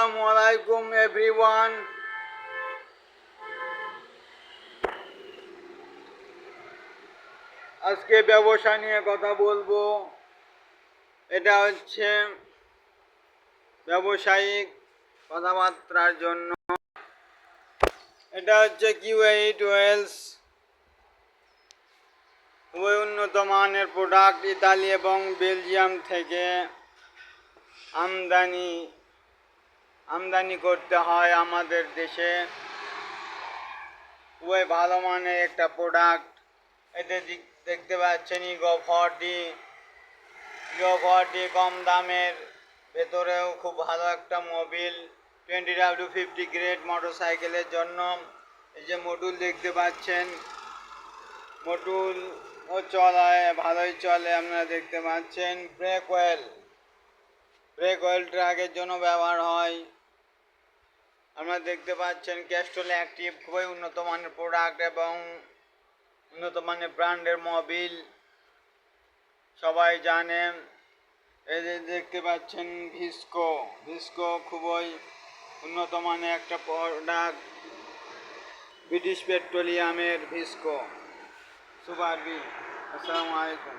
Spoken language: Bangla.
আসসালামু আলাইকুম এভরিওয়ান। আজকে ব্যবসা নিয়ে কথা বলবো। এটা হচ্ছে ব্যবসায়িক কথাবার্তার জন্য। এটা হচ্ছে কিউ8 ওয়েলস, খুবই উন্নত মানের প্রোডাক্ট। ইতালি এবং বেলজিয়াম থেকে আমদানি করতে হয় আমাদের দেশে। খুবই ভালো মানের একটা প্রোডাক্ট। এতে দেখতে পাচ্ছেন ইগো 40 কম দামের ভেতরেও খুব ভালো একটা মোবিল 20W50 গ্রেড মোটরসাইকেলের জন্য। এই যে মডুল দেখতে পাচ্ছেন, মডুল ও চলায় ভালোই চলে। আপনারা দেখতে পাচ্ছেন ব্রেক অয়েল ট্রাকের জন্য ব্যবহার হয়। আপনারা দেখতে পাচ্ছেন ক্যাস্ট্রল অ্যাক্টিভ, খুবই উন্নত মানের প্রোডাক্ট এবং উন্নত মানের ব্র্যান্ডের মোবিল, সবাই জানেন। এই যে দেখতে পাচ্ছেন ভিস্কো খুবই উন্নত মানের একটা প্রোডাক্ট, ব্রিটিশ পেট্রোলিয়ামের ভিস্কো সুপার বি। আসসালামু আলাইকুম।